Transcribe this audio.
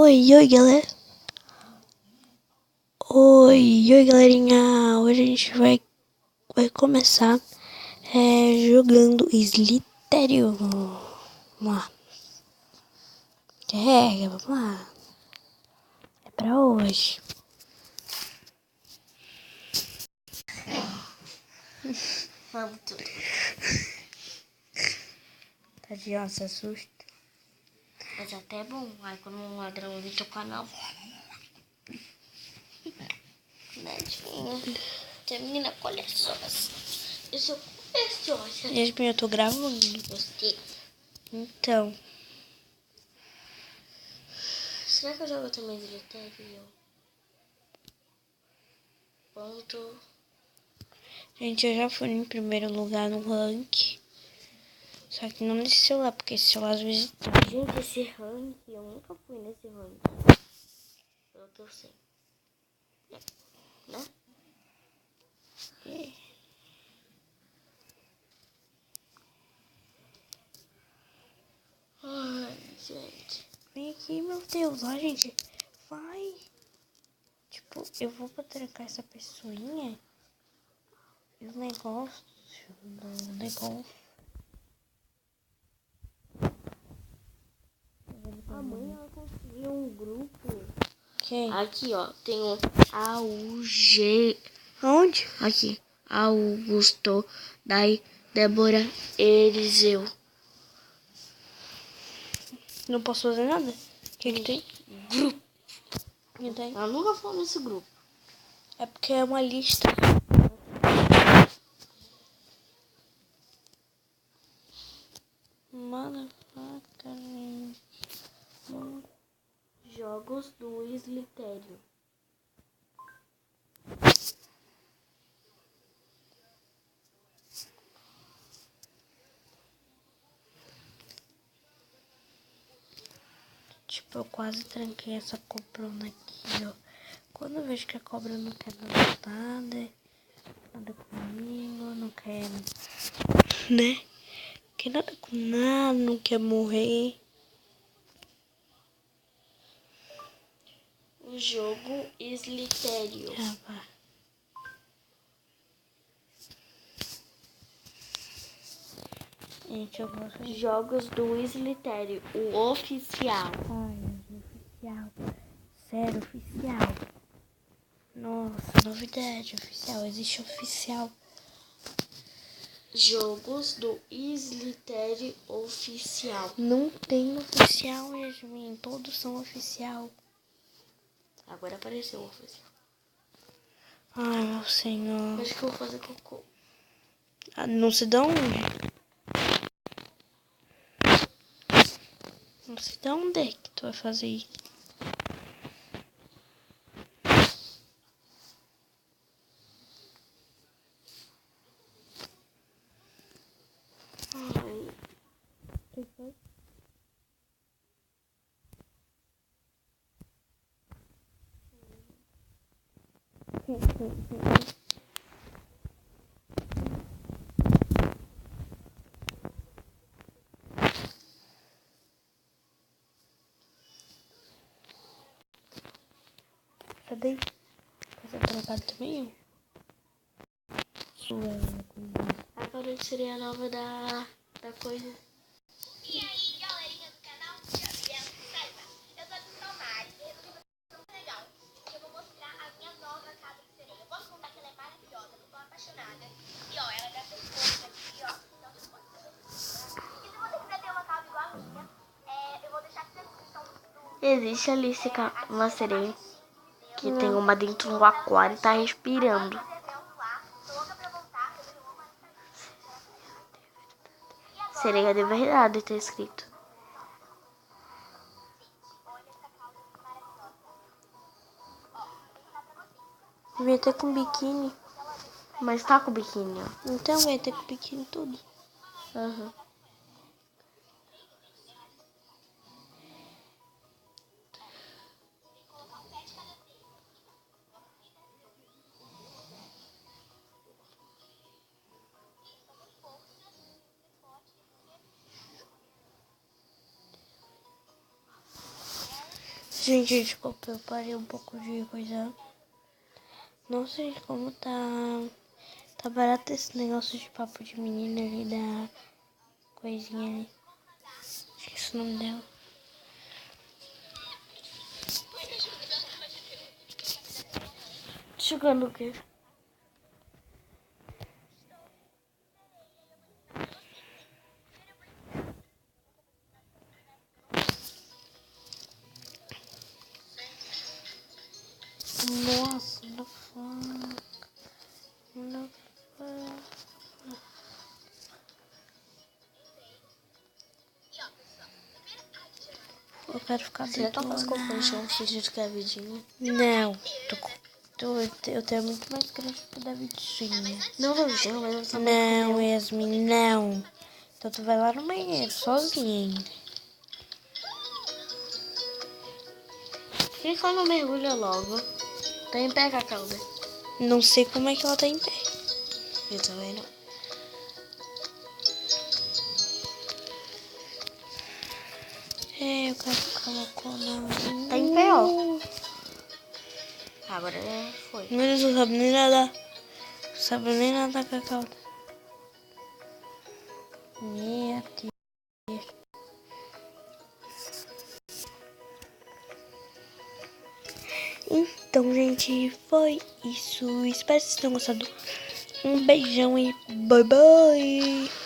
Oi, galera. Oi, galerinha. Hoje a gente vai começar jogando Slitério. Vamos lá. Vamos lá. É pra hoje. Vamos tudo. Tadinho, se assusta. Mas até é bom. Aí quando um ladrão vem teu canal. Nadinha. Tia menina, olha só. Eu sou preciosa. Yasmin, eu tô gravando. Gostei. Então. Será que eu jogo também Slitério? Ponto. Gente, eu já fui em primeiro lugar no ranking. Só que não nesse celular, porque esse celular às vezes tá. Gente, esse rank, eu nunca fui nesse rank. Eu tô sem. Né? Ai, gente. Vem aqui, meu Deus. Ó, gente. Vai. Tipo, eu vou pra trancar essa pessoinha. E o negócio do negócio. A mãe, ela conseguiu um grupo. Quem? Aqui, ó. Tem um AUG. Onde? Aqui. Augusto. Daí, Débora Eliseu. Não posso fazer nada? O que tem? Grupo. Que tem? Ela nunca foi nesse grupo. É porque é uma lista. Motherfucker. Jogos do Slitério. Tipo, eu quase tranquei essa cobrona aqui, ó. Quando eu vejo que a cobra não quer nada comigo, não quer, né? Quer nada com nada, não quer morrer. O jogo Slitério. Ah, vá. Gente, eu gosto de Jogos do Slitério. O oficial. oficial. Sério, oficial. Nossa, novidade, oficial. Existe oficial. Jogos do Slitério oficial. Não tem oficial, Yasmin. Todos são oficial. Agora apareceu o oficial. Ai, meu senhor. Acho que eu vou fazer cocô. Ah, não se dá onde? Não sei de onde é que tu vai fazer isso. Ai. Que foi? Cadê? Quer ser trocado também? Sua. Agora seria a nova da coisa. E aí, galerinha do canal Gabriel Saiba, eu sou a Tomari e resolvi fazer um legal. Eu vou mostrar a minha nova casa de sereia. Eu posso contar que ela é maravilhosa, eu tô apaixonada. E ó, ela dá seus pontos aqui, ó. Então, se você quiser ter uma casa igual a minha, eu vou deixar aqui na descrição do... Existe ali uma sereia que tem uma dentro do aquário e tá respirando. Sereia de verdade, tá escrito. Vai ter com biquíni. Mas tá com o biquíni, ó. Então vai ter com biquíni tudo. Uhum. Gente, desculpa, eu parei um pouco de coisa. Nossa, gente, como tá barato esse negócio de papo de menina ali da coisinha ali. Esqueci o nome dela. Jogando o quê? Nossa, não fuck. Não fuck. Eu quero ficar Será que eu dentro faço da... cocô no chão fingindo que é a vidinha? Não, eu tenho muito mais crédito que o da Vitinha. Não, não, Jean, mas eu também Não, Yasmin, não. Então tu vai lá no banheiro, sozinha. Por que ela não mergulha logo? Tá em pé, Cacauda. Não sei como é que ela tá em pé. Eu também não. É, eu quero ficar loucona. Tá em pé, ó. Agora foi. Meu Deus, não sabe nem nadar. Não sabe nem nadar, Cacau. Meu Deus. Então, gente, foi isso. Espero que vocês tenham gostado. Um beijão e bye bye.